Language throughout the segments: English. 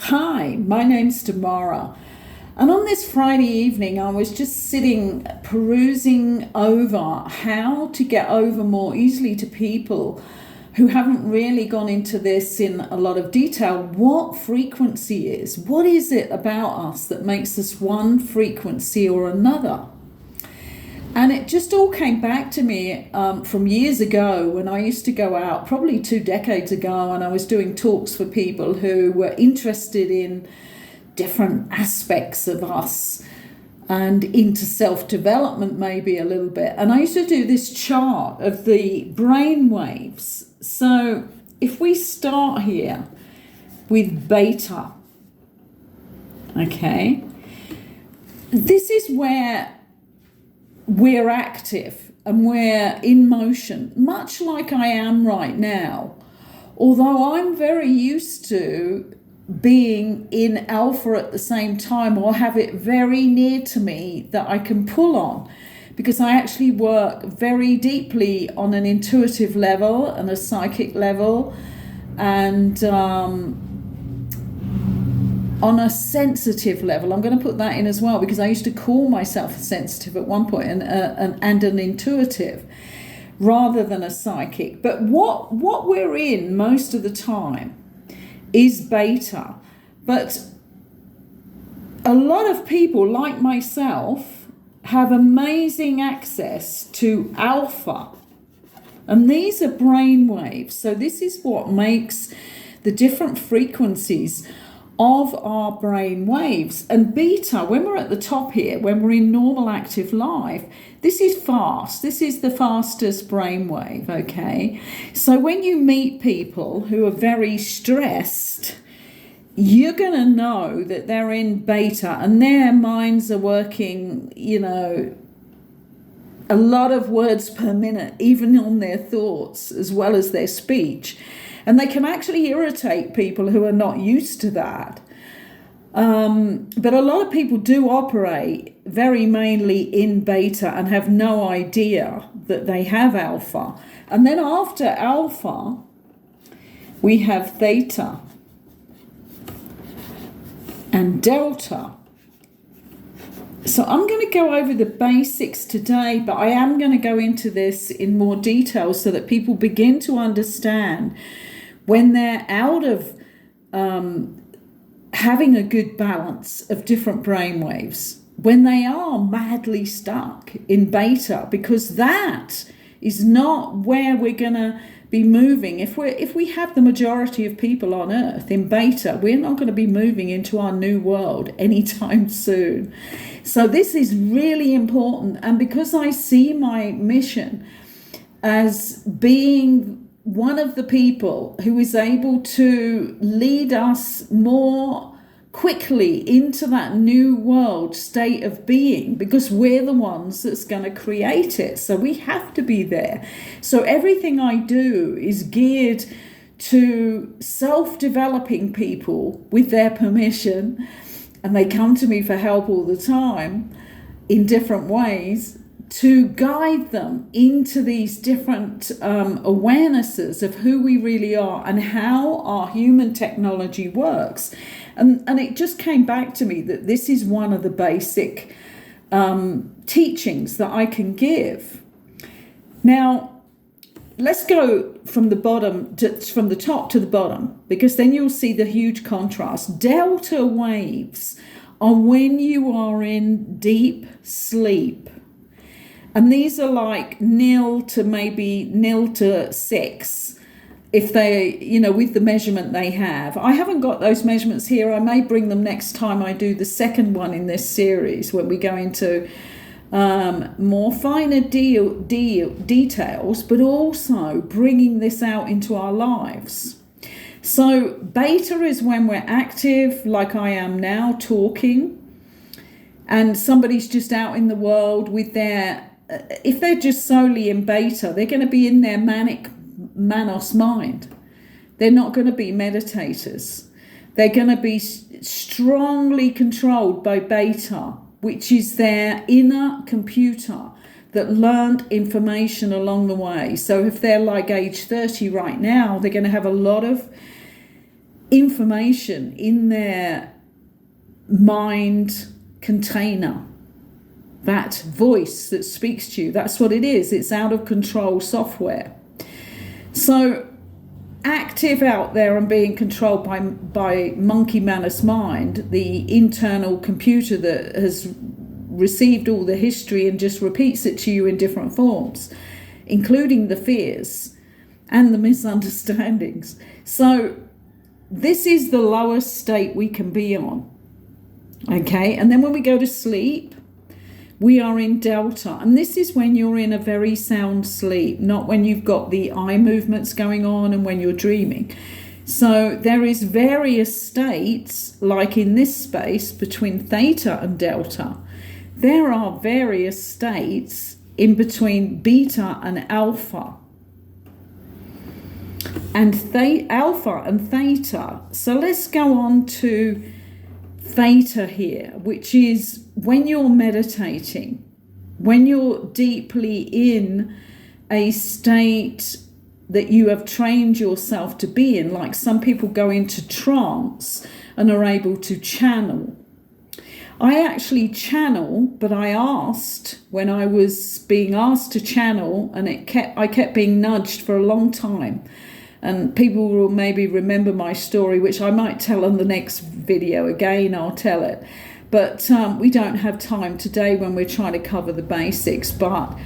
Hi, my name's Tamara. And on this Friday evening, I was just sitting perusing over how to get over more easily to people who haven't really gone into this in a lot of detail. What frequency is? What is it about us that makes us one frequency or another? And it just all came back to me from years ago when I used to go out, probably 2 decades ago, and I was doing talks for people who were interested in different aspects of us and into self-development maybe a little bit. And I used to do this chart of the brain waves. So if we start here with beta, okay, this is where we're active and we're in motion, much like I am right now. Although I'm very used to being in alpha at the same time, or have it very near to me that I can pull on, because I actually work very deeply on an intuitive level and a psychic level, and on a sensitive level. I'm going to put that in as well, because I used to call myself a sensitive at one point and an intuitive rather than a psychic. But what we're in most of the time is beta. But a lot of people like myself have amazing access to alpha. And these are brain waves. So this is what makes the different frequencies of our brain waves. And beta, when we're at the top here, when we're in normal active life, this is fast. This is the fastest brain wave, okay? So when you meet people who are very stressed, you're going to know that they're in beta and their minds are working, a lot of words per minute, even on their thoughts as well as their speech. And they can actually irritate people who are not used to that. But a lot of people do operate very mainly in beta and have no idea that they have alpha. And then after alpha, we have theta and delta. So I'm going to go over the basics today, but I am going to go into this in more detail so that people begin to understand when they're out of having a good balance of different brainwaves, when they are madly stuck in beta, because that is not where we're going to be moving. If we have the majority of people on Earth in beta, we're not going to be moving into our new world anytime soon. So this is really important. And because I see my mission as being one of the people who is able to lead us more quickly into that new world state of being, because we're the ones that's going to create it. So we have to be there. So everything I do is geared to self-developing people with their permission, and they come to me for help all the time in different ways, to guide them into these different awarenesses of who we really are and how our human technology works. And it just came back to me that this is one of the basic teachings that I can give. Now, let's go from the top to the bottom, because then you'll see the huge contrast. Delta waves are when you are in deep sleep. And these are like 0 to 6, if they, with the measurement they have. I haven't got those measurements here. I may bring them next time I do the second one in this series, when we go into more finer details, but also bringing this out into our lives. So beta is when we're active, like I am now, talking, and somebody's just out in the world with their, if they're just solely in beta, they're going to be in their manic manos mind. They're not going to be meditators. They're going to be strongly controlled by beta, which is their inner computer that learned information along the way. So if they're like age 30 right now, they're going to have a lot of information in their mind container. That voice that speaks to you, that's what it is. It's out of control software. So active out there and being controlled by monkey manus mind, the internal computer that has received all the history and just repeats it to you in different forms, including the fears and the misunderstandings. So this is the lowest state we can be on. Okay, and then when we go to sleep, we are in delta, and this is when you're in a very sound sleep, not when you've got the eye movements going on and when you're dreaming. So there is various states, like in this space between theta and delta. There are various states in between beta and alpha. And alpha and theta. So let's go on to theta here, which is when you're meditating, when you're deeply in a state that you have trained yourself to be in, like some people go into trance and are able to channel. I actually channel, but I asked when I was being asked to channel, and I kept being nudged for a long time. And people will maybe remember my story, which I might tell on the next video. Again, I'll tell it. But we don't have time today when we're trying to cover the basics. But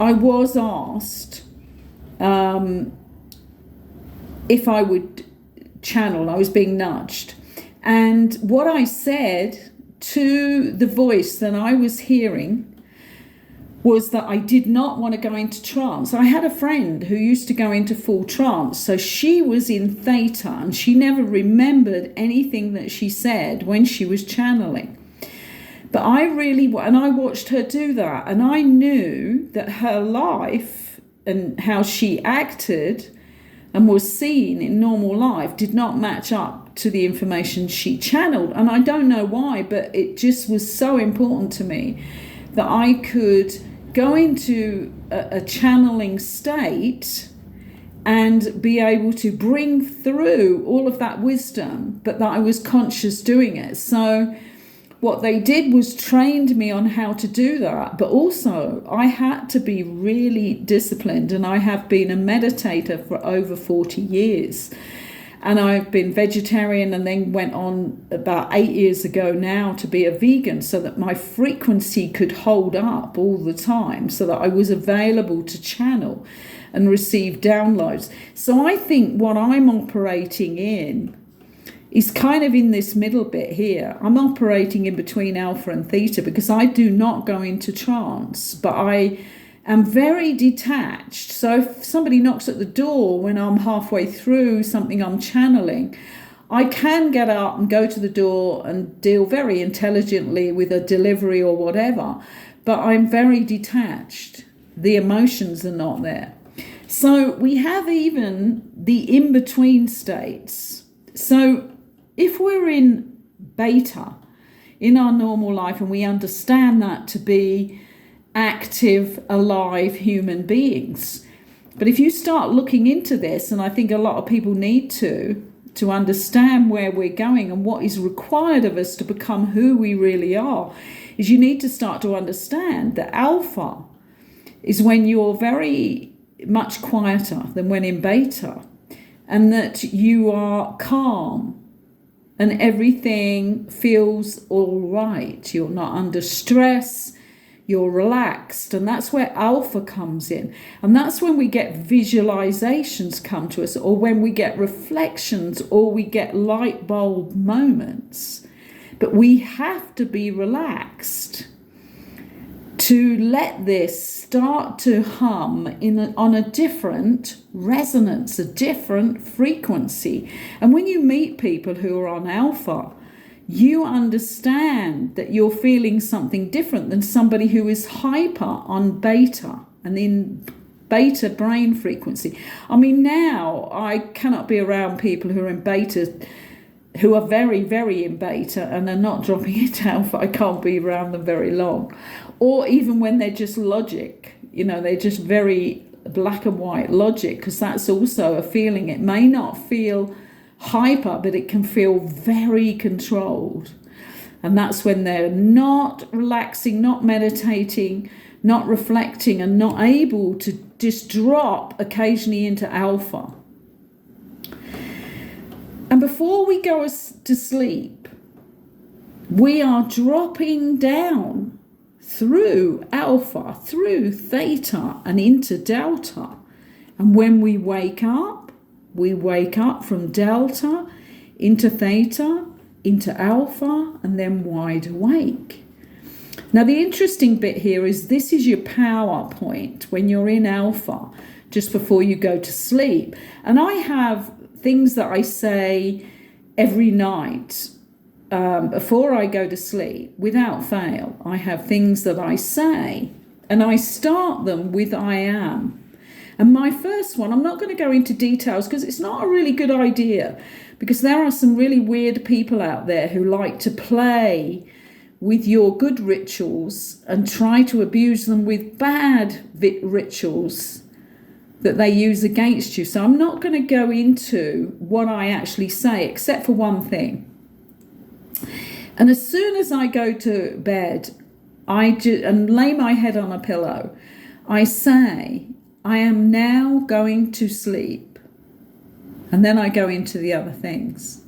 I was asked if I would channel. I was being nudged. And what I said to the voice that I was hearing was that I did not want to go into trance. I had a friend who used to go into full trance. So she was in theta and she never remembered anything that she said when she was channeling. But I watched her do that, and I knew that her life and how she acted and was seen in normal life did not match up to the information she channeled. And I don't know why, but it just was so important to me that I could go into a channeling state and be able to bring through all of that wisdom, but that I was conscious doing it. So what they did was trained me on how to do that, but also I had to be really disciplined, and I have been a meditator for over 40 years. And I've been vegetarian and then went on about 8 years ago now to be a vegan, so that my frequency could hold up all the time, so that I was available to channel and receive downloads. So I think what I'm operating in is kind of in this middle bit here. I'm operating in between alpha and theta because I do not go into trance, but I am very detached. So if somebody knocks at the door when I'm halfway through something I'm channeling, I can get up and go to the door and deal very intelligently with a delivery or whatever, but I'm very detached. The emotions are not there. So we have even the in-between states. So if we're in beta in our normal life and we understand that to be active, alive human beings. But if you start looking into this, and I think a lot of people need to understand where we're going and what is required of us to become who we really are, is you need to start to understand that alpha is when you're very much quieter than when in beta, and that you are calm and everything feels all right. You're not under stress. You're relaxed, and that's where alpha comes in. And that's when we get visualizations come to us, or when we get reflections, or we get light bulb moments. But we have to be relaxed to let this start to hum on a different resonance, a different frequency. And when you meet people who are on alpha, you understand that you're feeling something different than somebody who is hyper on beta and in beta brain frequency. I mean, now I cannot be around people who are in beta, who are very, very in beta and are not dropping it alpha. I can't be around them very long. Or even when they're just logic, they're just very black and white logic, because that's also a feeling. It may not feel hyper, but it can feel very controlled. And that's when they're not relaxing, not meditating, not reflecting, and not able to just drop occasionally into alpha. And before we go to sleep, we are dropping down through alpha, through theta, and into delta. And when we wake up from delta into theta, into alpha, and then wide awake. Now, the interesting bit here is this is your power point when you're in alpha, just before you go to sleep. And I have things that I say every night before I go to sleep, without fail. I have things that I say, and I start them with I am. And my first one, I'm not going to go into details because it's not a really good idea, because there are some really weird people out there who like to play with your good rituals and try to abuse them with bad rituals that they use against you. So I'm not going to go into what I actually say, except for one thing. And as soon as I go to bed, and lay my head on a pillow, I say, I am now going to sleep. And then I go into the other things.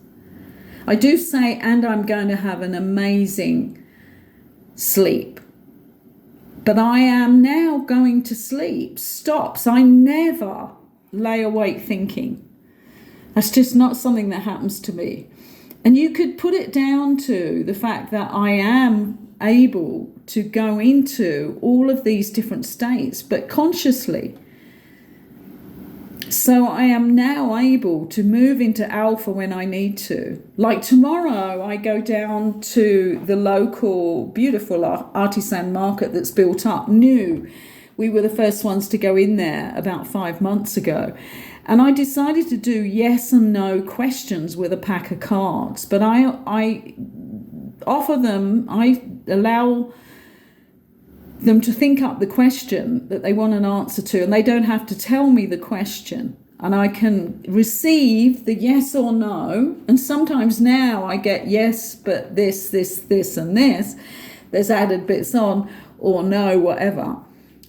I do say, and I'm going to have an amazing sleep. But I am now going to sleep. Stops. I never lay awake thinking. That's just not something that happens to me. And you could put it down to the fact that I am able to go into all of these different states, but consciously. So I am now able to move into alpha when I need to. Like tomorrow, I go down to the local beautiful artisan market that's built up, new. We were the first ones to go in there about 5 months ago. And I decided to do yes and no questions with a pack of cards. But I offer them, I allow them to think up the question that they want an answer to, and they don't have to tell me the question. And I can receive the yes or no. And sometimes now I get yes, but this, and this. There's added bits on, or no, whatever.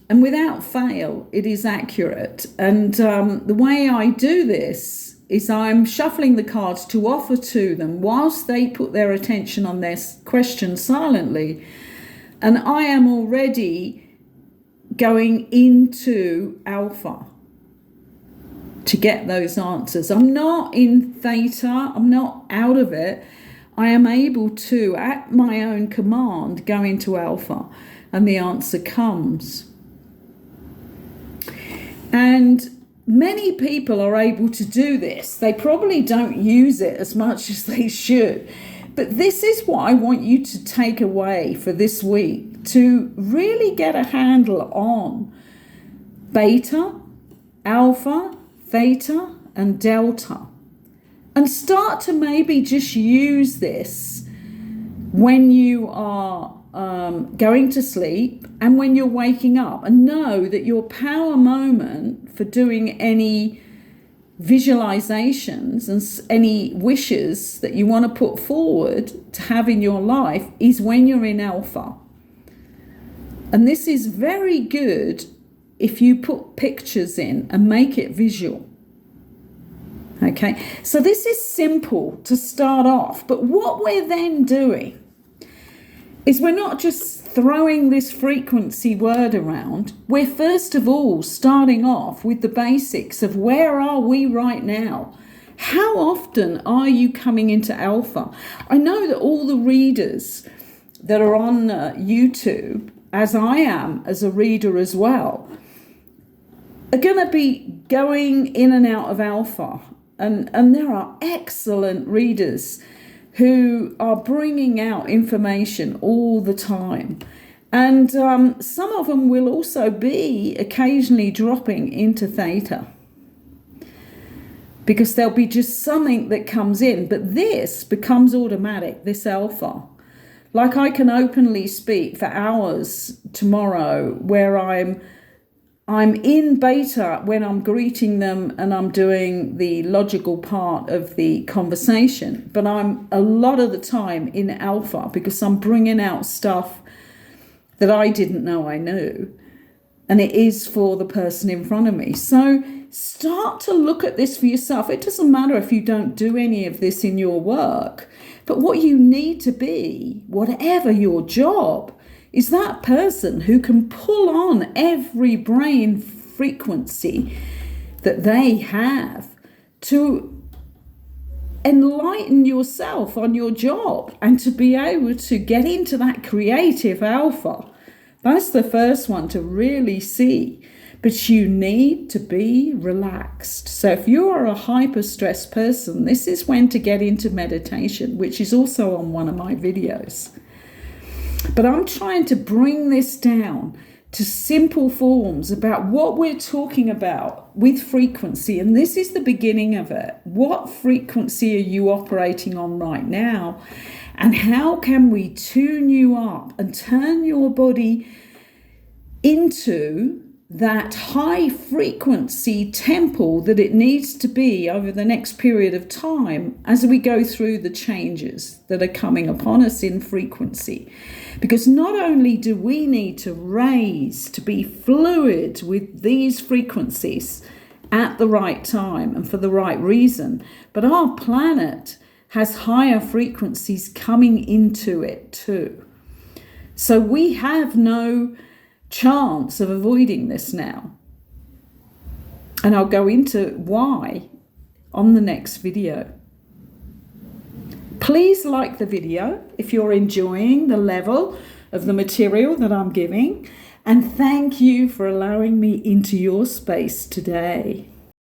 And without fail, it is accurate. And the way I do this is I'm shuffling the cards to offer to them whilst they put their attention on their question silently. And I am already going into alpha to get those answers. I'm not in theta. I'm not out of it. I am able to, at my own command, go into alpha, and the answer comes. And many people are able to do this. They probably don't use it as much as they should. But this is what I want you to take away for this week, to really get a handle on beta, alpha, theta, and delta. And start to maybe just use this when you are going to sleep and when you're waking up, and know that your power moment for doing any visualizations and any wishes that you want to put forward to have in your life is when you're in alpha. And this is very good if you put pictures in and make it visual. Okay, so this is simple to start off, but what we're then doing is we're not just throwing this frequency word around. We're first of all starting off with the basics of where are we right now? How often are you coming into alpha? I know that all the readers that are on YouTube, as I am as a reader as well, are going to be going in and out of alpha. And there are excellent readers who are bringing out information all the time. And some of them will also be occasionally dropping into theta, because there'll be just something that comes in. But this becomes automatic, this alpha. Like I can openly speak for hours tomorrow where I'm I'm in beta when I'm greeting them and I'm doing the logical part of the conversation, but I'm a lot of the time in alpha because I'm bringing out stuff that I didn't know I knew, and it is for the person in front of me. So start to look at this for yourself. It doesn't matter if you don't do any of this in your work, but what you need to be, whatever your job, is that person who can pull on every brain frequency that they have to enlighten yourself on your job and to be able to get into that creative alpha. That's the first one to really see. But you need to be relaxed. So if you are a hyper-stressed person, this is when to get into meditation, which is also on one of my videos. But I'm trying to bring this down to simple forms about what we're talking about with frequency. And this is the beginning of it. What frequency are you operating on right now? And how can we tune you up and turn your body into that high frequency temple that it needs to be over the next period of time as we go through the changes that are coming upon us in frequency. Because not only do we need to raise, to be fluid with these frequencies at the right time and for the right reason, but our planet has higher frequencies coming into it too. So we have no chance of avoiding this now. And I'll go into why on the next video. Please like the video if you're enjoying the level of the material that I'm giving. And thank you for allowing me into your space today.